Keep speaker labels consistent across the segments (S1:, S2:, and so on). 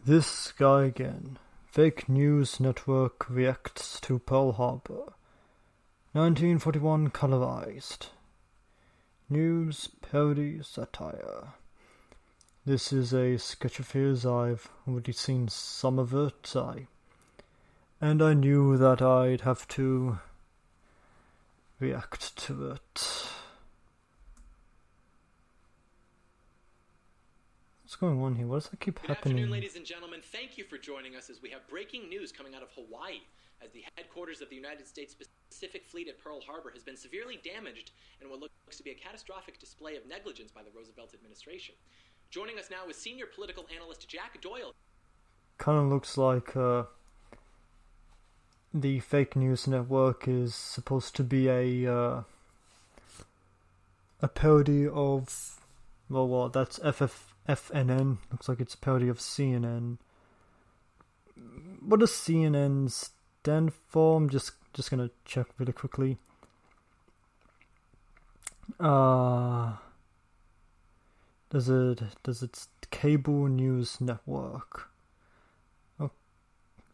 S1: This guy again. Fake news network reacts to Pearl Harbor. 1941 colorized. News, parody, satire. This is a sketch of his. I've already seen some of it. And I knew that I'd have to react to it. What's going on here? Why does that keep happening?
S2: Good afternoon, ladies and gentlemen. Thank you for joining us as we have breaking news coming out of Hawaii, as the headquarters of the United States Pacific Fleet at Pearl Harbor has been severely damaged in what looks to be a catastrophic display of negligence by the Roosevelt administration. Joining us now is senior political analyst Jack Doyle.
S1: Kind of looks like the fake news network is supposed to be a parody of, well, that's FNN. Looks like it's a parody of CNN. What does CNN stand for? I'm just gonna check really quickly. Does it cable news network?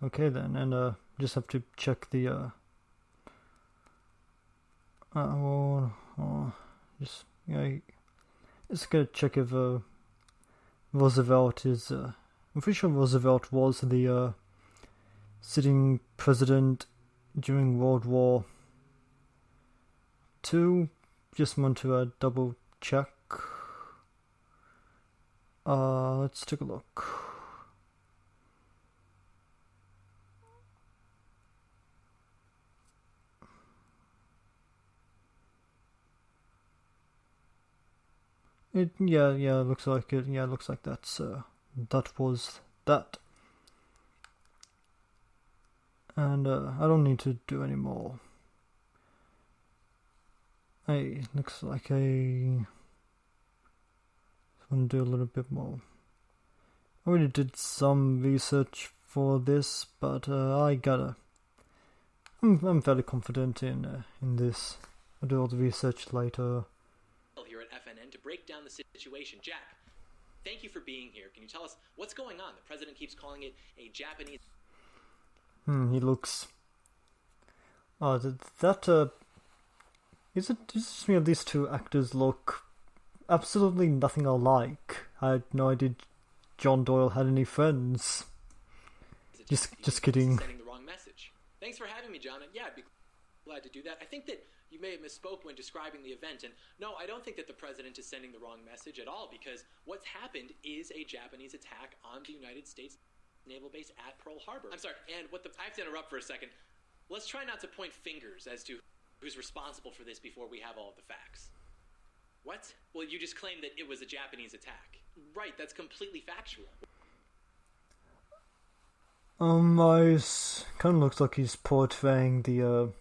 S1: Okay then, and just have to check the just gonna check if Roosevelt is I'm pretty sure Roosevelt was the sitting president during World War II. Just want to double check. Let's take a look. Looks like it. Yeah, looks like that was that. And I don't need to do any more. Hey, looks like I want to do a little bit more. I already did some research for this, but I'm fairly confident in this. I'll do all the research later.
S2: Here at FNN to break down the situation. Jack, thank you for being here. Can you tell us what's going on? The president keeps calling it a Japanese.
S1: He looks. Is it just me or these two actors look absolutely nothing alike? I had no idea John Doyle had any friends. Just kidding.
S2: Sending the wrong message. Thanks for having me, John. And yeah, I'd be glad to do that. I think that you may have misspoke when describing the event, and no, I don't think that the president is sending the wrong message at all, because what's happened is a Japanese attack on the United States naval base at Pearl Harbor. I'm sorry, and I have to interrupt for a second. Let's try not to point fingers as to who's responsible for this before we have all of the facts. What? Well, you just claimed that it was a Japanese attack. Right, that's completely factual.
S1: Kind of looks like he's portraying the,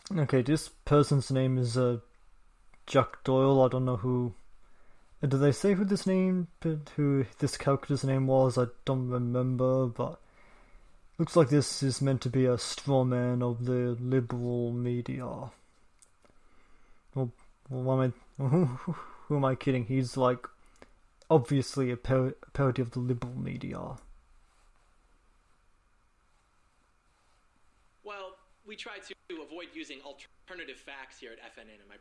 S1: Okay, this person's name is, Jack Doyle. I don't know who... Did they say who this character's name was? I don't remember, but... Looks like this is meant to be a straw man of the liberal media. Well, who am I kidding? He's, like, obviously a parody of the liberal media.
S2: Well, we try to avoid using alternative facts here at FNN, and my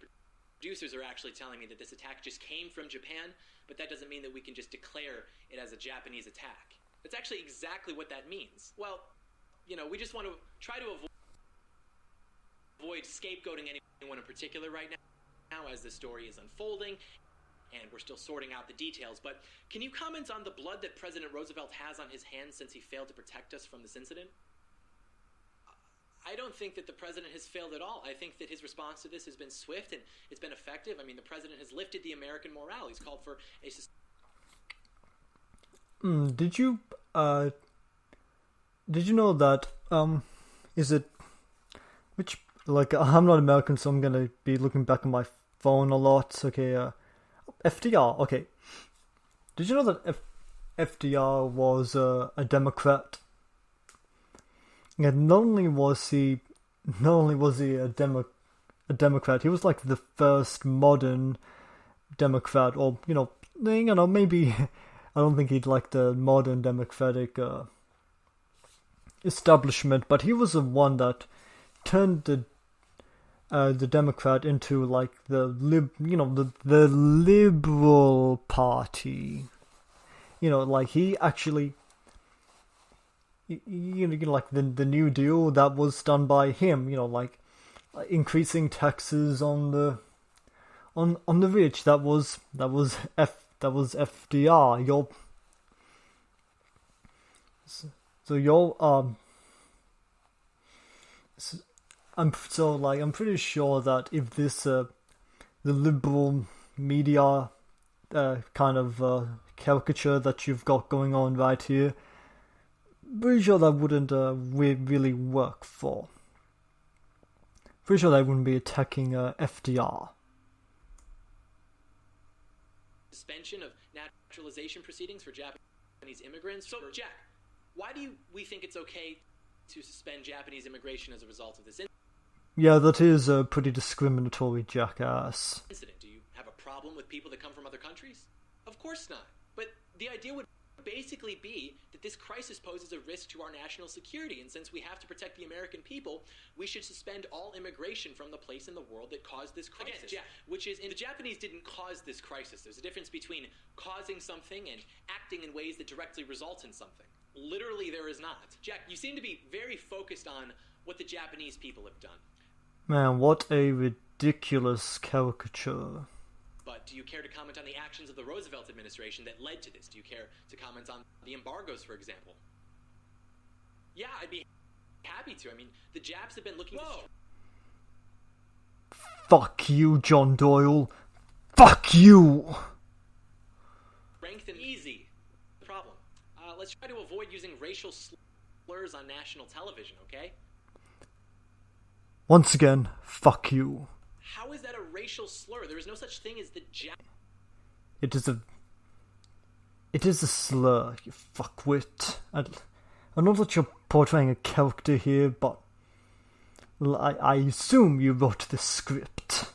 S2: producers are actually telling me that this attack just came from Japan, but that doesn't mean that we can just declare it as a Japanese attack. That's actually exactly what that means. Well, we just want to try to avoid scapegoating anyone in particular right now as the story is unfolding, and we're still sorting out the details. But can you comment on the blood that President Roosevelt has on his hands since he failed to protect us from this incident? I don't think that the president has failed at all. I think that his response to this has been swift and it's been effective. I mean, the president has lifted the American morale. He's called for a...
S1: Did you know that, I'm not American, so I'm gonna be looking back on my phone a lot. Okay, FDR, okay. Did you know that FDR was a Democrat? And not only was he a Democrat, he was like the first modern Democrat, or maybe I don't think he'd like the modern democratic establishment, but he was the one that turned the Democrat into like the liberal party. Like he actually, like the New Deal that was done by him. Like increasing taxes on the rich. That was FDR. I'm pretty sure that if this the liberal media kind of caricature that you've got going on right here, pretty sure that wouldn't really work for. Pretty sure they wouldn't be attacking FDR.
S2: Suspension of naturalization proceedings for Japanese immigrants. So, Jack, why do we think it's okay to suspend Japanese immigration as a result of this
S1: Yeah, that is a pretty discriminatory, jackass.
S2: incident? Do you have a problem with people that come from other countries? Of course not. But the idea would basically be that this crisis poses a risk to our national security, and since we have to protect the American people, we should suspend all immigration from the place in the world that caused this crisis. Again, which is, the Japanese didn't cause this crisis. There's a difference between causing something and acting in ways that directly result in something. Literally, there is not. Jack, you seem to be very focused on what the Japanese people have done.
S1: Man, what a ridiculous caricature.
S2: But do you care to comment on the actions of the Roosevelt administration that led to this? Do you care to comment on the embargoes, for example? Yeah, I'd be happy to. I mean, the Japs have been looking... Whoa!
S1: Fuck you, John Doyle. Fuck you!
S2: Strength and easy. Problem. Let's try to avoid using racial slurs on national television, okay?
S1: Once again, fuck you.
S2: How is that a racial slur? There is no such thing as the Jap...
S1: It is a slur, you fuckwit. I know that you're portraying a character here, but I assume you wrote the script.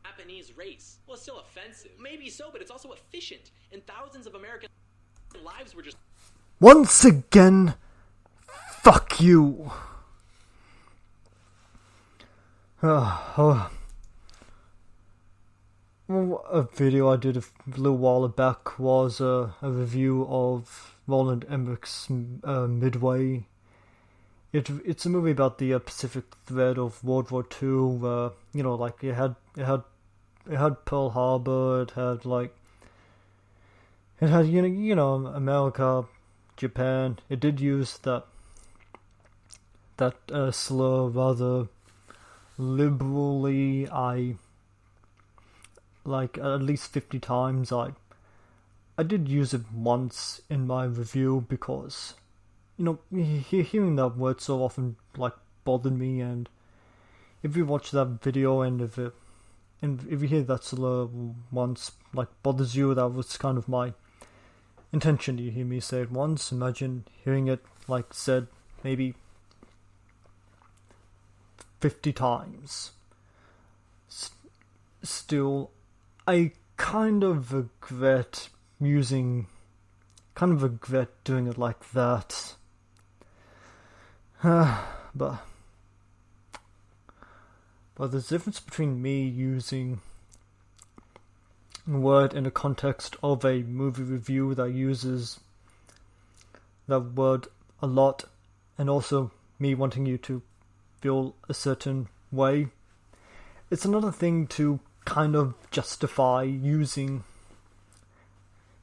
S2: Japanese race. Well, it's still offensive. Maybe so, but it's also efficient. And thousands of American lives were just...
S1: Once again, fuck you. A video I did a little while back was a review of Roland Emmerich's Midway. It's a movie about the Pacific threat of World War II. Like it had Pearl Harbor. It had America, Japan. It did use that slur rather liberally. At least 50 times. I did use it once in my review because, hearing that word so often, bothered me, and if you watch that video and if you hear that slur once, bothers you, that was kind of my intention. You hear me say it once, imagine hearing it, said maybe 50 times. Still, I kind of regret doing it like that. But there's a difference between me using a word in the context of a movie review that uses that word a lot, and also me wanting you to feel a certain way. It's another thing to kind of justify using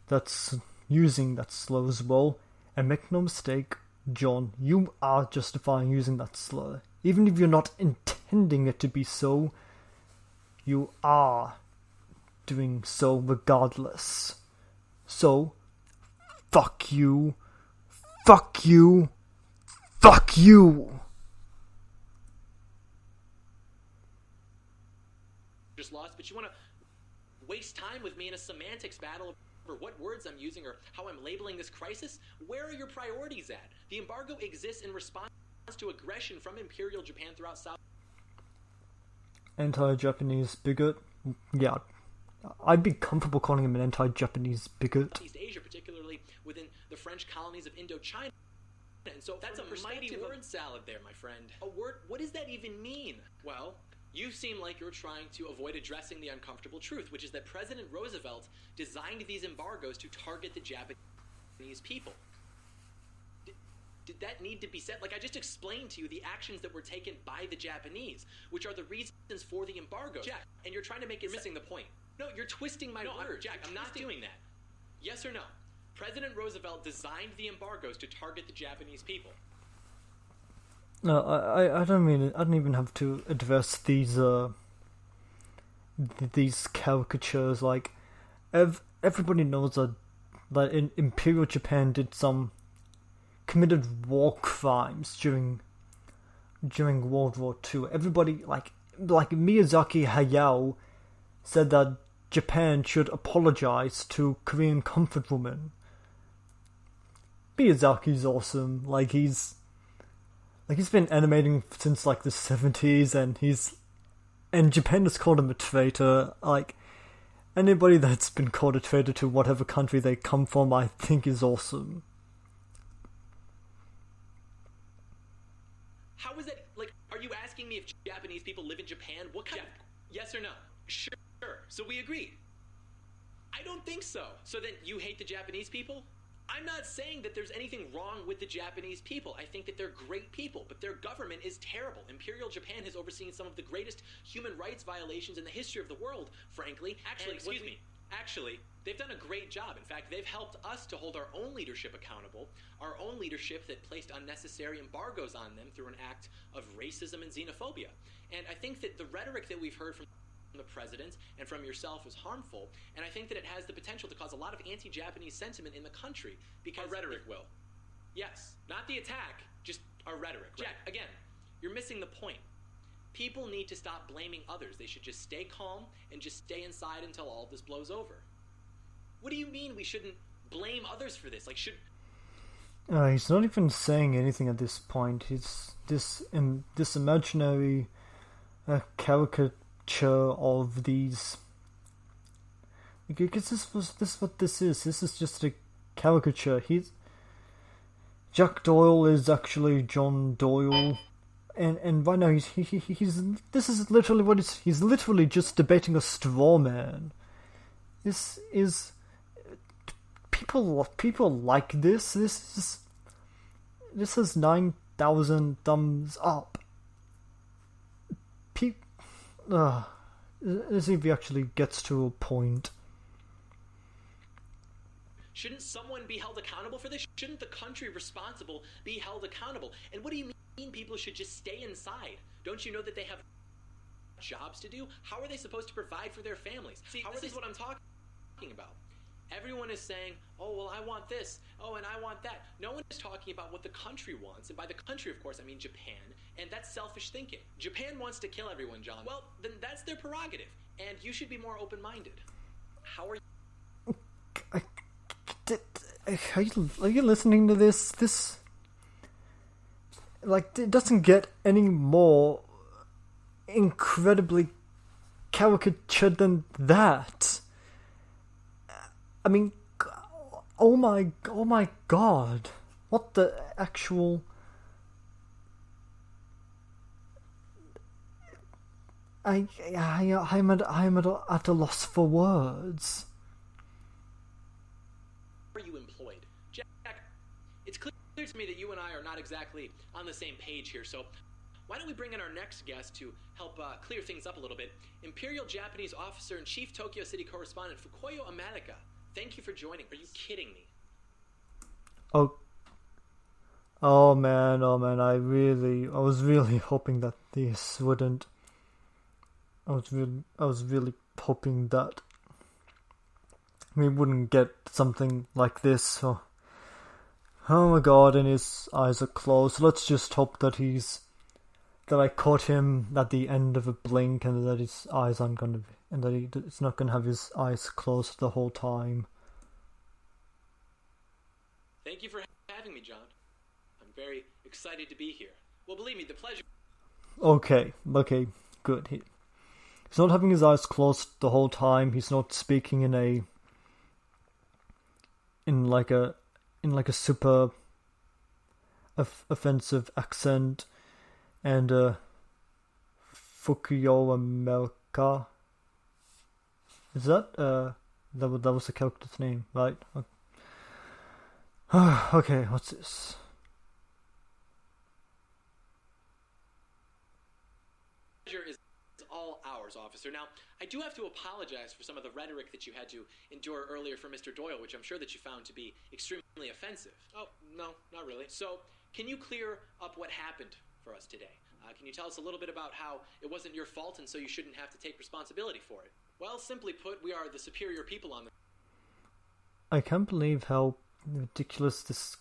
S1: that slur as well. And make no mistake, John, you are justifying using that slur. Even if you're not intending it to be so, you are doing so regardless. So, fuck you. Fuck you. Fuck you.
S2: Just lost, but you want to waste time with me in a semantics battle over what words I'm using or how I'm labeling this crisis? Where are your priorities at? The embargo exists in response to aggression from Imperial Japan throughout South...
S1: Anti-Japanese bigot? Yeah, I'd be comfortable calling him an anti-Japanese bigot.
S2: East Asia, particularly within the French colonies of Indochina. And so that's a mighty word salad there, my friend. A word? What does that even mean? Well, you seem like you're trying to avoid addressing the uncomfortable truth, which is that President Roosevelt designed these embargoes to target the Japanese people. Did that need to be said? Like, I just explained to you the actions that were taken by the Japanese, which are the reasons for the embargoes. Jack, and you're trying to make it... You're missing the point. No, you're twisting my words. Jack, I'm not doing that. Yes or no? President Roosevelt designed the embargoes to target the Japanese people.
S1: No, I don't even have to address these caricatures. Like, everybody knows that in Imperial Japan committed war crimes during World War II. Everybody, like Miyazaki Hayao said that Japan should apologize to Korean comfort women. Miyazaki's awesome. He's been animating since the 70s, and Japan has called him a traitor. Like, anybody that's been called a traitor to whatever country they come from, I think is awesome.
S2: How is that? Like, are you asking me if Japanese people live in Japan? What kind of... Yes or no? Sure. So we agree. I don't think so. So then you hate the Japanese people? I'm not saying that there's anything wrong with the Japanese people. I think that they're great people, but their government is terrible. Imperial Japan has overseen some of the greatest human rights violations in the history of the world, frankly. Actually, they've done a great job. In fact, they've helped us to hold our own leadership accountable, our own leadership that placed unnecessary embargoes on them through an act of racism and xenophobia. And I think that the rhetoric that we've heard from the president and from yourself is harmful, and I think that it has the potential to cause a lot of anti-Japanese sentiment in the country, because... Our rhetoric will. Yes, not the attack, just our rhetoric. Jack, again, you're missing the point. People need to stop blaming others. They should just stay calm and just stay inside until all of this blows over. What do you mean we shouldn't blame others for this?
S1: He's not even saying anything at this point. It's this imaginary caricature of these... Because this is what this is. This is just a caricature. Jack Doyle is actually John Doyle. And right now this is literally what he's literally just debating a straw man. This is people like this. This is 9,000 thumbs up. As if he actually gets to a point.
S2: Shouldn't someone be held accountable for this? Shouldn't the country responsible be held accountable? And what do you mean people should just stay inside? Don't you know that they have jobs to do? How are they supposed to provide for their families? See, this is what I'm talking about. Everyone is saying, oh, well, I want this. Oh, and I want that. No one is talking about what the country wants. And by the country, of course, I mean Japan. And that's selfish thinking. Japan wants to kill everyone, John. Well, then that's their prerogative. And you should be more open-minded. How are you...
S1: Are you listening to this? It doesn't get any more incredibly caricatured than that. I mean, oh my god. What the actual... I'm at a loss for words.
S2: Are you employed? Jack, it's clear to me that you and I are not exactly on the same page here, so why don't we bring in our next guest to help clear things up a little bit. Imperial Japanese Officer and Chief Tokyo City Correspondent Fukuyo Amanaka. Thank you for joining. Are you kidding me?
S1: Oh man, I was really hoping that this wouldn't... I was really hoping that we wouldn't get something like this. So, oh my god, and his eyes are closed. Let's just hope that I caught him at the end of a blink, and that his eyes aren't going to be, and that it's not going to have his eyes closed the whole time.
S2: Thank you for having me, John. I'm very excited to be here. Well, believe me, the pleasure...
S1: Okay, good. He's not having his eyes closed the whole time. He's not speaking in like a super offensive accent. And Fukuyo America. Is that that was the character's name, right? Okay, what's this?
S2: Is all ours, officer. Now, I do have to apologize for some of the rhetoric that you had to endure earlier from Mr. Doyle, which I'm sure that you found to be extremely offensive. Oh, no, not really. So, can you clear up what happened for us today? Can you tell us a little bit about how it wasn't your fault and so you shouldn't have to take responsibility for it? Well, simply put, we are the superior people on the...
S1: I can't believe how ridiculous this...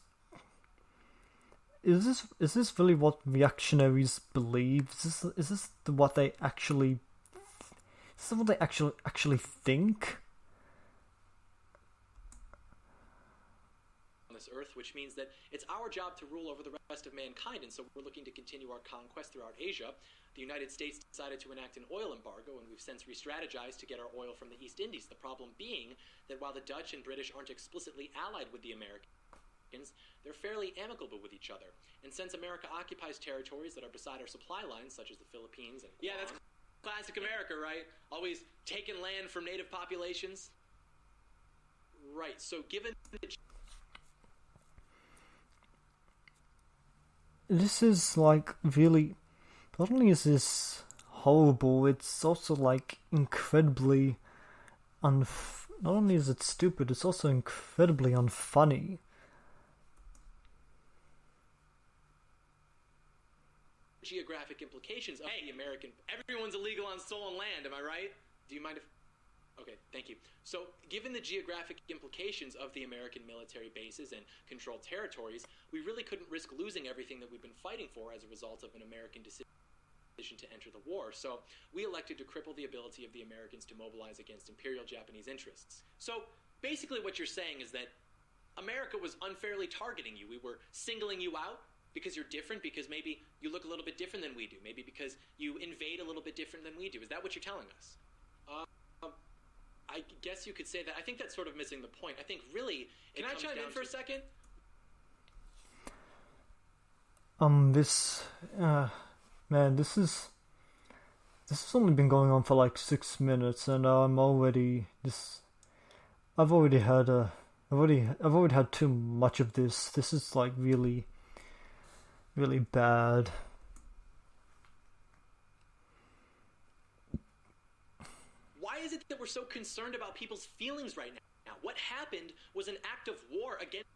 S1: Is this really what reactionaries believe? Is this what they actually... Is this what they actually think?
S2: On this earth, which means that it's our job to rule over the rest of mankind, and so we're looking to continue our conquest throughout Asia. The United States decided to enact an oil embargo, and we've since re-strategized to get our oil from the East Indies. The problem being that while the Dutch and British aren't explicitly allied with the Americans, they're fairly amicable with each other. And since America occupies territories that are beside our supply lines, such as the Philippines and Guam, that's classic America, right? Always taking land from native populations. Right, so given the...
S1: This is like really... Not only is this horrible, it's also like incredibly not only is it stupid, it's also incredibly unfunny.
S2: Geographic implications of the American... Everyone's illegal on stolen land, am I right? Do you mind if... Okay, thank you. So, given the geographic implications of the American military bases and controlled territories, we really couldn't risk losing everything that we've been fighting for as a result of an American decision to enter the war. So, we elected to cripple the ability of the Americans to mobilize against Imperial Japanese interests. So, basically what you're saying is that America was unfairly targeting you. We were singling you out because you're different, because maybe you look a little bit different than we do, maybe because you invade a little bit different than we do. Is that what you're telling us? I guess you could say that. I think that's sort of missing the point. I think really... Can I chime in for a second?
S1: Man, this has only been going on for like 6 minutes, and I've already had too much of this. This is like really, really bad.
S2: Why is it that we're so concerned about people's feelings right now? What happened was an act of war against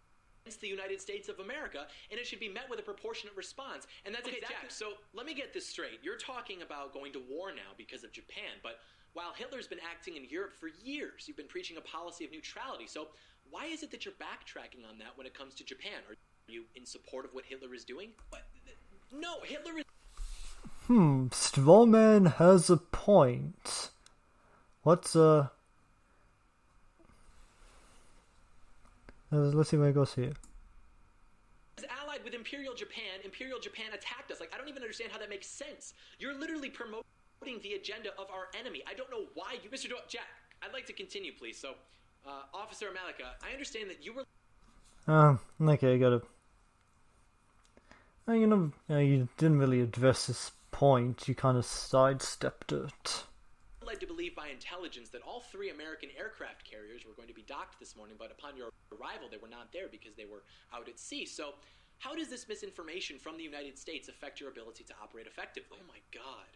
S2: the United States of America, and it should be met with a proportionate response. And that's okay, exactly... Jack, so let me get this straight. You're talking about going to war now because of Japan, but while Hitler's been acting in Europe for years, you've been preaching a policy of neutrality. So why is it that you're backtracking on that when it comes to Japan? Are you in support of what Hitler is doing? But, no, Hitler is...
S1: Strawman has a point. Let's see where it goes here.
S2: Is allied with Imperial Japan. Imperial Japan attacked us. Like, I don't even understand how that makes sense. You're literally promoting the agenda of our enemy. I don't know why you... Mr. Doyle, Jack, I'd like to continue, please. So, Officer Malika, I understand that you were...
S1: Okay, I got it. You didn't really address this point. You kind of sidestepped it.
S2: Led to believe by intelligence that all 3 American aircraft carriers were going to be docked this morning, but upon your arrival they were not there because they were out at sea. So how does this misinformation from the United States affect your ability to operate effectively? Oh my god.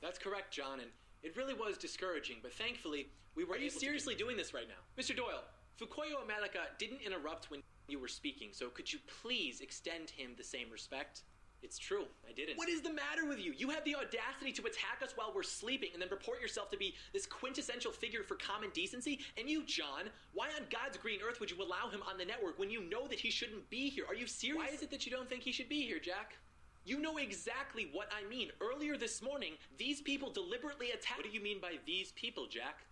S2: That's correct, John, and it really was discouraging, but thankfully we were... Are you seriously doing this right now? Mr. Doyle, Fukuyo Amalika didn't interrupt when you were speaking, so could you please extend him the same respect? It's true, I didn't. What is the matter with you? You have the audacity to attack us while we're sleeping and then purport yourself to be this quintessential figure for common decency? And you, John, why on God's green earth would you allow him on the network when you know that he shouldn't be here? Are you serious? Why is it that you don't think he should be here, Jack? You know exactly what I mean. Earlier this morning, these people deliberately attacked... What do you mean by these people, Jack?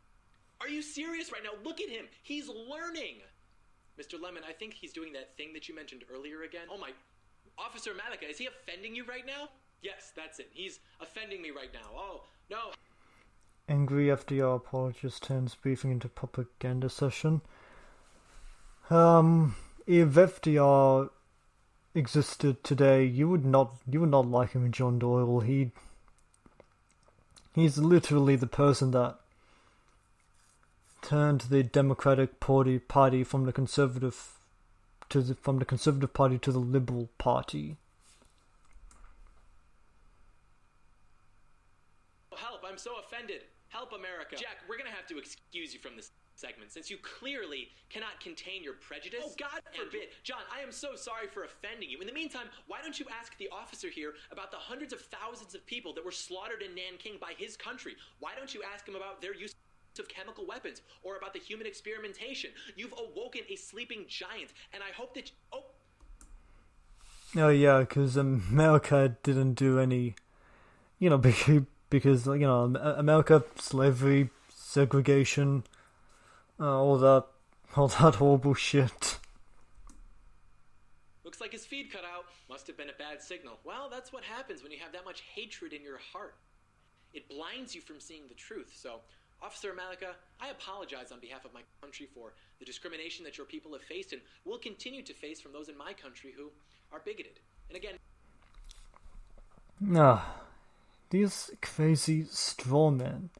S2: Are you serious right now? Look at him. He's learning. Mr. Lemon, I think he's doing that thing that you mentioned earlier again. Oh my... Officer Malika, is he offending you right now? Yes, that's it. He's offending me right now. Oh, no.
S1: Angry FDR apologist turns briefing into propaganda session. If FDR existed today, you would not like him, John Doyle. He's literally the person that turned the Democratic Party from the Conservative Party to the Liberal Party.
S2: Help, I'm so offended. Help, America. Jack, we're gonna have to excuse you from this segment since you clearly cannot contain your prejudice. Oh, God forbid. John, I am so sorry for offending you. In the meantime, why don't you ask the officer here about the hundreds of thousands of people that were slaughtered in Nanking by his country? Why don't you ask him about their use of chemical weapons or about the human experimentation? You've awoken a sleeping giant, and I hope that
S1: Oh yeah, because America didn't do any, because America, slavery, segregation, all that horrible shit.
S2: Looks like his feed cut out. Must have been a bad signal. Well, that's what happens when you have that much hatred in your heart. It blinds you from seeing the truth. So, Officer Malika, I apologize on behalf of my country for the discrimination that your people have faced and will continue to face from those in my country who are bigoted. And again...
S1: These crazy straw men.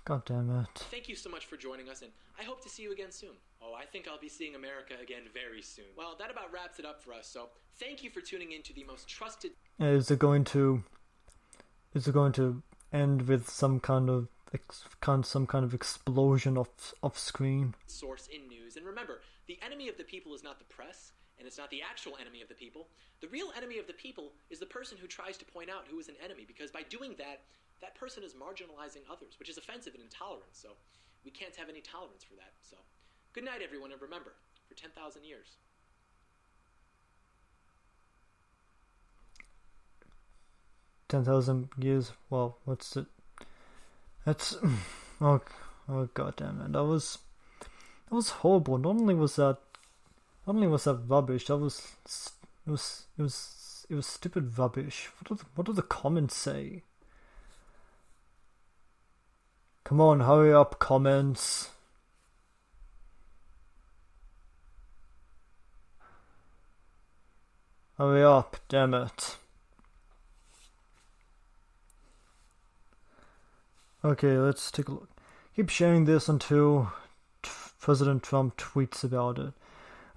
S1: God damn it.
S2: Thank you so much for joining us, and I hope to see you again soon. Oh, I think I'll be seeing America again very soon. Well, that about wraps it up for us, so thank you for tuning in to the most trusted...
S1: Is it going to end with some kind of explosion off screen?
S2: ...source in news. And remember, the enemy of the people is not the press, and it's not the actual enemy of the people. The real enemy of the people is the person who tries to point out who is an enemy, because by doing that, that person is marginalizing others, which is offensive and intolerant, so we can't have any tolerance for that. So, good night, everyone, and remember, for 10,000 years.
S1: 10,000 years? Well, what's it? That's... Oh god damn it. That was horrible. Not only was that rubbish, it was stupid rubbish. What do the comments say? Come on, hurry up, comments. Hurry up, damn it. Okay, let's take a look. Keep sharing this until President Trump tweets about it.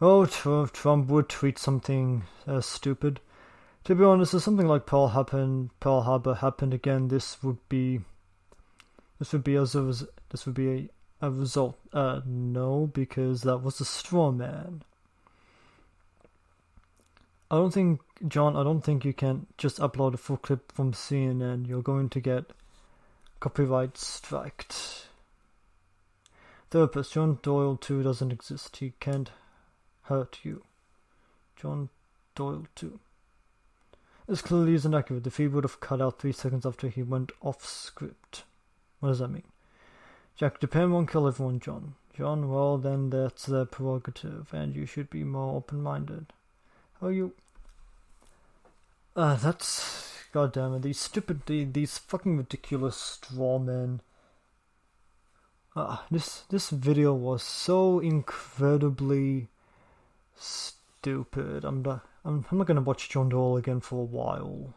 S1: Oh, Trump would tweet something stupid. To be honest, if something like Pearl Harbor happened again, this would be a result. No, because that was a straw man. I don't think you can just upload a full clip from CNN. You're going to get copyright striked. Therapist, John Doyle 2 doesn't exist. He can't hurt you. John Doyle 2. This clearly isn't accurate. The feed would have cut out 3 seconds after he went off script. What does that mean? Jack, Japan won't kill everyone, John. John, well then that's their prerogative, and you should be more open-minded. How are you... that's... God damn it, these fucking ridiculous straw men. This video was so incredibly stupid. I'm not gonna watch John Doyle again for a while.